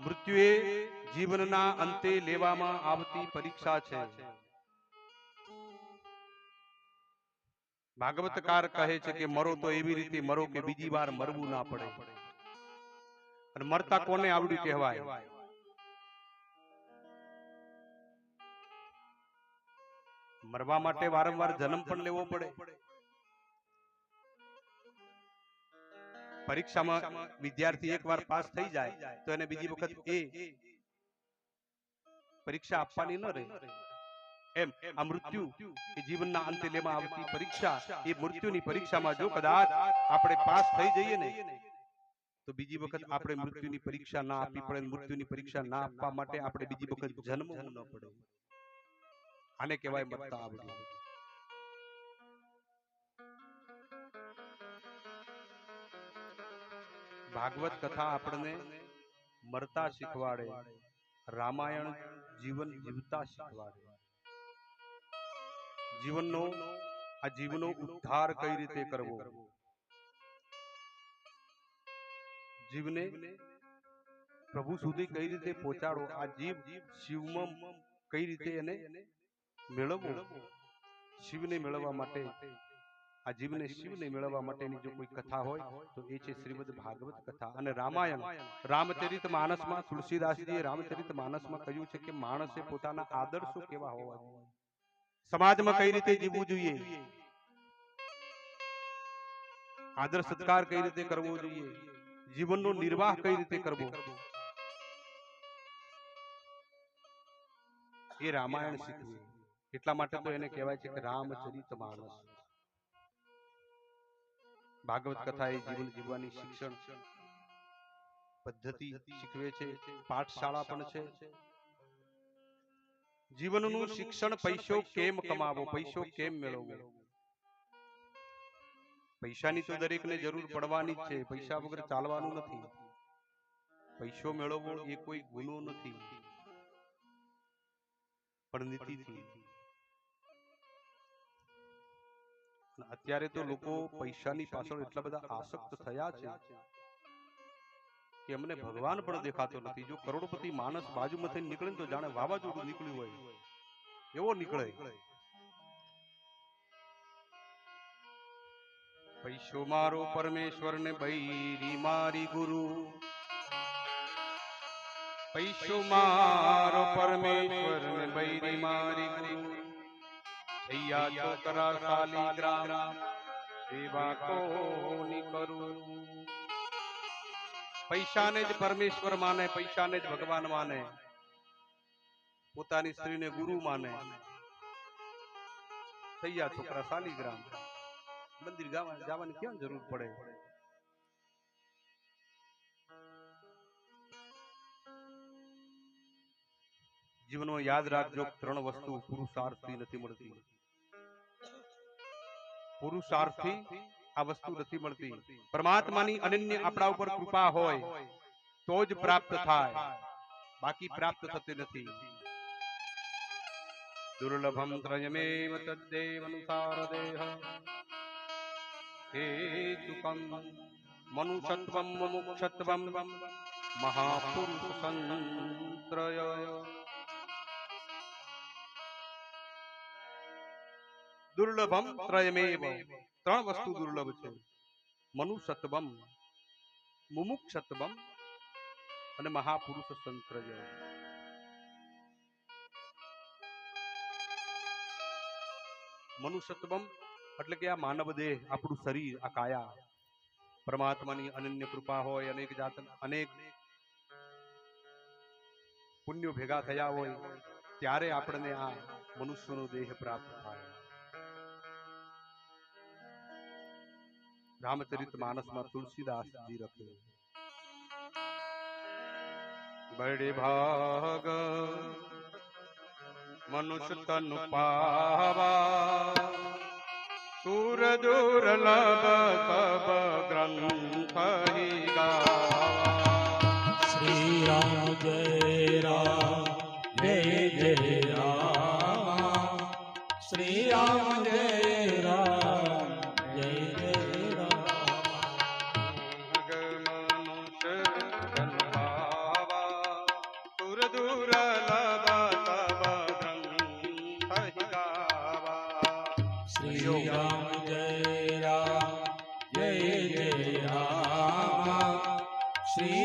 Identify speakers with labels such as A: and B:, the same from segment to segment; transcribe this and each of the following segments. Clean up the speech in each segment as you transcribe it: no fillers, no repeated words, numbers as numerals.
A: मृत्यु ए जीवनना अंते लेवामां आवती परीक्षा छे। भागवतकार कहे छे के मरो तो एवी रीते मरो के बीजी वार मरवू ना पड़े। अने मरता कोने आवड्યું कहेवाय? मरवा माटे वारंवार जन्म पण लेवो पड़े। परीक्षा में विद्यार्थी एक बार पास थई जाए तो एने बीजी वखत ए परीक्षा आपवानी न रहे। एम आ मृत्यु ए जीवनना अंते लेवा आवती परीक्षा ए मृत्युनी परीक्षामां जो कदाच आपणे पास थई जईए ने तो बीजी वखत आपणे मृत्युनी परीक्षा ना आपवी पड़े। मृत्युनी परीक्षा ना आपवा माटे आपणे बीजी वखत जन्मवू न पड़े। आने कहेवाय मरता आवड्યું। भागवत कथा आपने मरता शीखवाड़े, रामायण जीवन जीवता शीखवाड़े। जीवननो आ जीवनो उद्धार कई रीते करवो, जीवने प्रभु सुधी कई रीते पहोंचाडो, आ जीव शिवमां कई रीते एने मेळववो। शिवने मेळववा माटे आ जीवने शिवने मेळववा माटेनी जो कोई कथा होय तो ए छे श्रीमद भागवत कथा। अने रामायण रामचरित मानसमां तुलसीदासजीए रामचरित मानसमां कह्युं छे के माणसे पोताना आदर्शो केवा होवा जोईए, समाजमां कई रीते जीवવું જોઈએ, आदर सत्कार कई रीते करवो જોઈએ, जीवननो निर्वाह कई रीते करवो, ए रामायण शीखवे। એટલા માટે તો એને કહેવાય છે કે રામચરિત માનસ। भागवत कथा ए जीवन जीववानी शिक्षण पद्धति शीखवे छे, पाठशाला पण छे। जीवननु शिक्षण पैसो केम कमावो, पैसो केम मेळववो। पैसानी तो दरेकने जरूर पड़वानी ज छे, पैसा वगर चालवानुं नथी। पैसो मेळववो ए कोई गुनो नथी, पण नीतिथी। अत्यारे तो लोको पैसानी पाछळ એટલા બધા આસક્ત થયા છે કે અમને ભગવાન પણ દેખાતો નથી। જો કરોડપતિ માણસ બાજુમાંથી નીકળે તો જાણે વાવાઝોડું નીકળ્યું હોય એવો નીકળે। પૈસો મારો પરમેશ્વર ને બૈરી મારી ગુરુ, પૈસો મારો પરમેશ્વર ને બૈરી મારી ગુરુ, થયા છોકરા શાલીગ્રામ સેવા કોની કરું। पैसा ने ज परमेश्वर माने, पैसा ने ज भगवान माने, पोतानी स्त्री ने गुरु माने, थया छोकरा शालीग्राम। मंदिर जावानी क्यां जरूर पड़े। जीवन में याद राखजो 3 वस्तु पुरुषार्थी नहीं मळती। पुरुषार्थी आ वस्तु नहीं मळती। परमात्मानी अनन्य आपणा उपर कृपा होय तो ज प्राप्त थाय, बाकी प्राप्त थती नथी। दुर्लभम त्रयमेव तद्देवनुसार देह हेतुकं मनुष्यत्वं मुमुक्षत्वं महापुरुष संत्रय। दुर्लभम त्रयमेव 3 वस्तु दुर्लभ छे। मनुष्यत्वम, मुमुक्षत्वम અને મહાપુરુષ સંત્રય। મનુષ્યત્વમ એટલે કે આ માનવ દેહ, આપણું શરીર, આ કાયા પરમાત્માની અનન્ય કૃપા હોય, અનેક પુણ્યો ભેગા થયા હોય ત્યારે આપણને આ મનુષ્યનો દેહ પ્રાપ્ત થાય। रामचरित मानस में तुलसीदास जी रखे, बड़े भाग मनुष्य तन पावा, सूर दुर्लभ सब ग्रंथ ही गावा।
B: श्री राम जय राम जय जय राम, श्री राम जय राम जय जय राम।
A: मनुष्य तन पावा,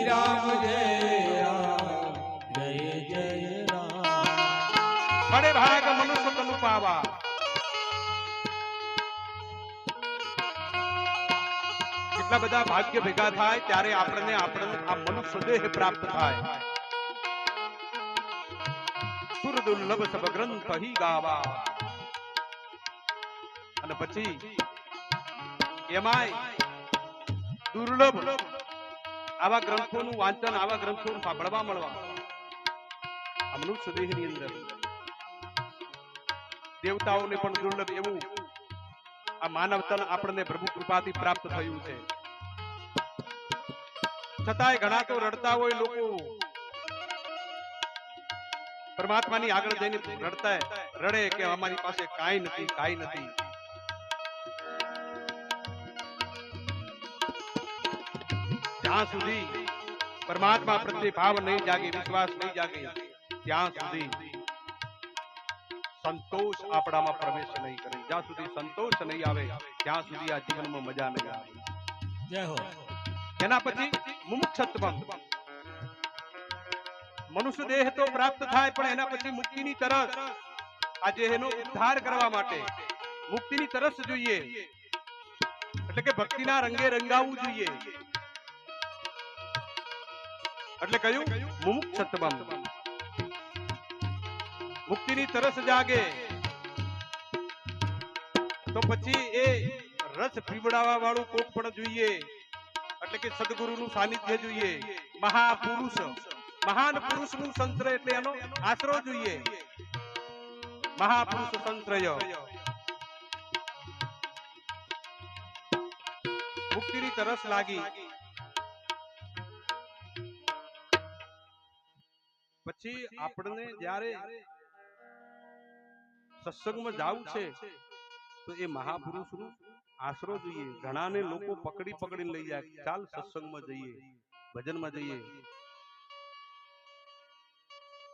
B: રામ જય રામ જય જય રામ
A: બડે ભાગ મનુષ્ય તનુ પાવા કેટલા બધા ભાગ્ય ભેગા થાય ત્યારે આપણને આ મનુષ્ય દેહ પ્રાપ્ત થાય સુર દુર્લભ સબ ગ્રંથ હી ગાવા અને પછી એમાંય દુર્લભ આવા ગ્રંથોનું વાંચન આવા ગ્રંથોનું સાંભળવા મળવા આ મનુષ્ય દેહની અંદર દેવતાઓને પણ દુર્લભ એવું આ માનવ તન આપણને પ્રભુ કૃપાથી પ્રાપ્ત થયું છે છતાંય ઘણા તો રડતા હોય લોકો પરમાત્માની આગળ જઈને રડે કે અમારી પાસે કાંઈ નથી જ્યાં સુધી પરમાત્મા પ્રત્યે ભાવ નહીં જાગે વિશ્વાસ નહીં જાગે ત્યાં સુધી સંતોષ આપણામાં પ્રવેશ નહીં કરે જ્યાં સુધી સંતોષ નહીં આવે ત્યાં સુધી આ જીવનમાં મજા નહીં આવે
B: જય હો
A: એના પછી મુમુક્ષત્વ મનુષ્ય દેહ તો પ્રાપ્ત થાય પણ એના પછી મુક્તિની તરસ આ દેહનો ઉદ્ધાર કરવા માટે મુક્તિની તરસ જોઈએ એટલે કે ભક્તિના રંગે રંગાવવું જોઈએ એટલે કયું મુમુક્ષત્વ મુક્તિની તરસ જાગે તો પછી એ રસ પીવડાવવા વાળું કોક પણ જોઈએ એટલે કે સદગુરુનું સાનિધ્ય જોઈએ મહાન પુરુષનું સંત્ર એટલે એનો આશરો જોઈએ મહાપુરુષ સંત્રય મુક્તિની તરસ લાગી પછી આપણને જ્યારે સત્સંગમાં જાવું છે તો એ મહાપુરુષનું આશરો જોઈએ ઘણાને લોકો પકડીને લઈ જાય ચાલ સત્સંગમાં જઈએ ભજનમાં જઈએ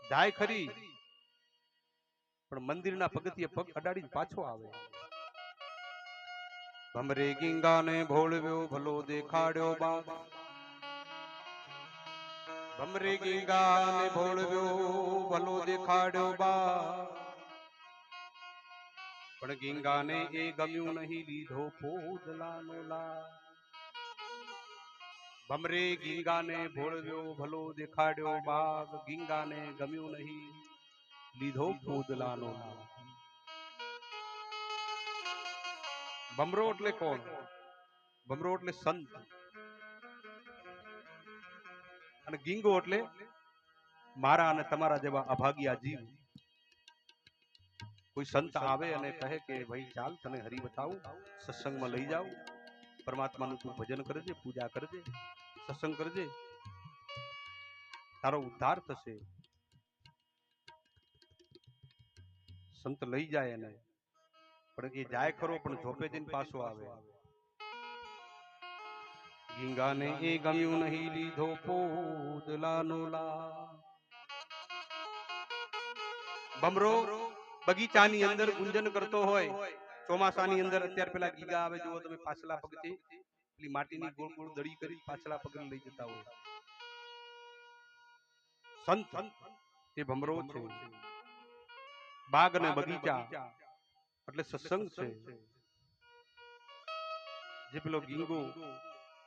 A: જાય ખરી પણ મંદિરના પગથિયે પગ અડાડીને પાછો આવે ભમરે ગીંગાને ભોળવ્યો ભલો દેખાડ્યો બાપ ભમરે ગીંગાને ભોળવ્યો ભલો દેખાડ્યો બાપ પણ ગીંગાને એ ગમ્યું નહીં લીધો પોદલાનો લાભ ભમરે ગીંગાને ભોળવ્યો ભલો દેખાડ્યો બાગ ગીંગાને ગમ્યું નહીં લીધો પોદલાનો લાભ ભમરો એટલે કોણ ભમરો એટલે સંત અને ગીંગો એટલે મારા અને તમારા જેવા અભાગ્યા જીવ કોઈ સંત આવે અને કહે કે ભાઈ ચાલ તને હરિ બતાવું સત્સંગમાં લઈ જાઉં પરમાત્માનું તું ભજન કરજે પૂજા કરજે સત્સંગ કરજે તારો ઉદ્ધાર થશે સંત લઈ જાય એને પણ એ જાય ખરો પણ ઝોપે જઈને પાછો આવે ગીંગાને એ ગમ્યું નહીં લીધો પોદલાનો લાભ ભમરો બગીચાની અંદર ગુંજન કરતો હોય ચોમાસાની અંદર અત્યારે પેલા ગીગા આવે જુઓ તમે પાછલા પગથી પેલી માટીની ગોળ ગોળ દડી કરી પાછલા પગને લઈ જતા હોય સંત એ ભમરો છે બાગ અને બગીચા એટલે સત્સંગ છે જે પેલો ગીંગો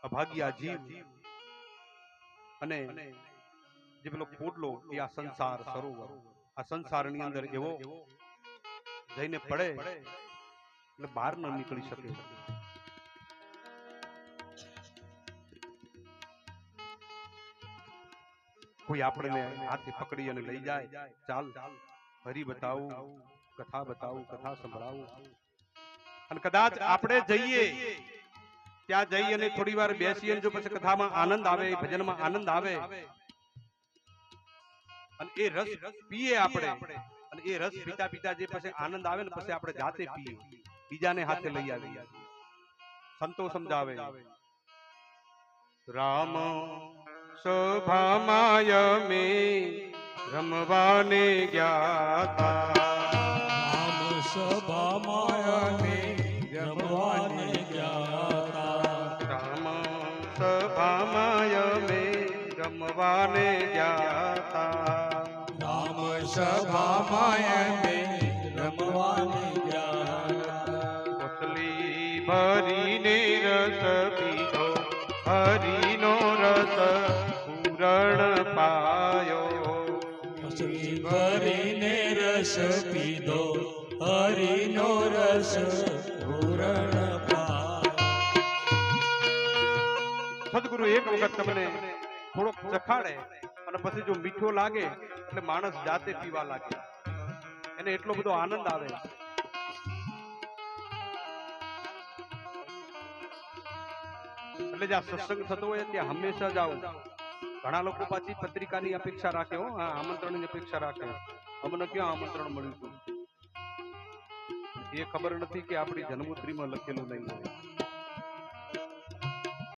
A: અભાગ્યા જીવ અને જે પેલો પોડલો એ આ સંસાર સરોવર આ સંસારની અંદર એવો જઈને પડે એટલે બહાર ન નીકળી શકે કોઈ આપણને હાથે પકડી અને લઈ જાય ચાલ હરી બતાવું કથા બતાવું કથા સંભળાવું અને કદાચ આપણે જઈએ ત્યાં જઈ અને થોડી વાર બેસીએ જો પછી કથામાં આનંદ આવે ભજનમાં આનંદ આવે અને એ રસ પીએ આપણે અને એ રસ પીતા પીતા જે પછી આનંદ આવે ને પછી આપણે જાતે પીએ બીજાને હાથે લઈ આવીએ સંતો સમજાવે રામ સભામાય મે રમવાને ગયા
B: રામ સભામાય મે રમવાને ગયા
A: રામ સભામાય મે રમવાને જાતા
B: રામ સભામાં બે રમવાને ગયા
A: કોસલી ભરીને રસ પીધો હરિનો રસ પૂરણ પાયો
B: કોસલી ભરીને રસ પીધો હરિનો રસ પૂરણ પાયો.
A: સદગુરુ એક વખત તમને થોડોક ચખાડે અને પછી જો મીઠો લાગે એટલે માણસ જાતે પીવા લાગે, એને એટલો બધો આનંદ આવે. એટલે જ્યાં સત્સંગ થતો હોય ત્યાં હંમેશા જાઓ. ઘણા લોકો પાછી પત્રિકાની અપેક્ષા રાખે, હો આમંત્રણની અપેક્ષા રાખે, અમને ક્યાં આમંત્રણ મળ્યું હતું. એ ખબર નથી કે આપણી જન્મોત્રીમાં લખેલું નહીં હોય.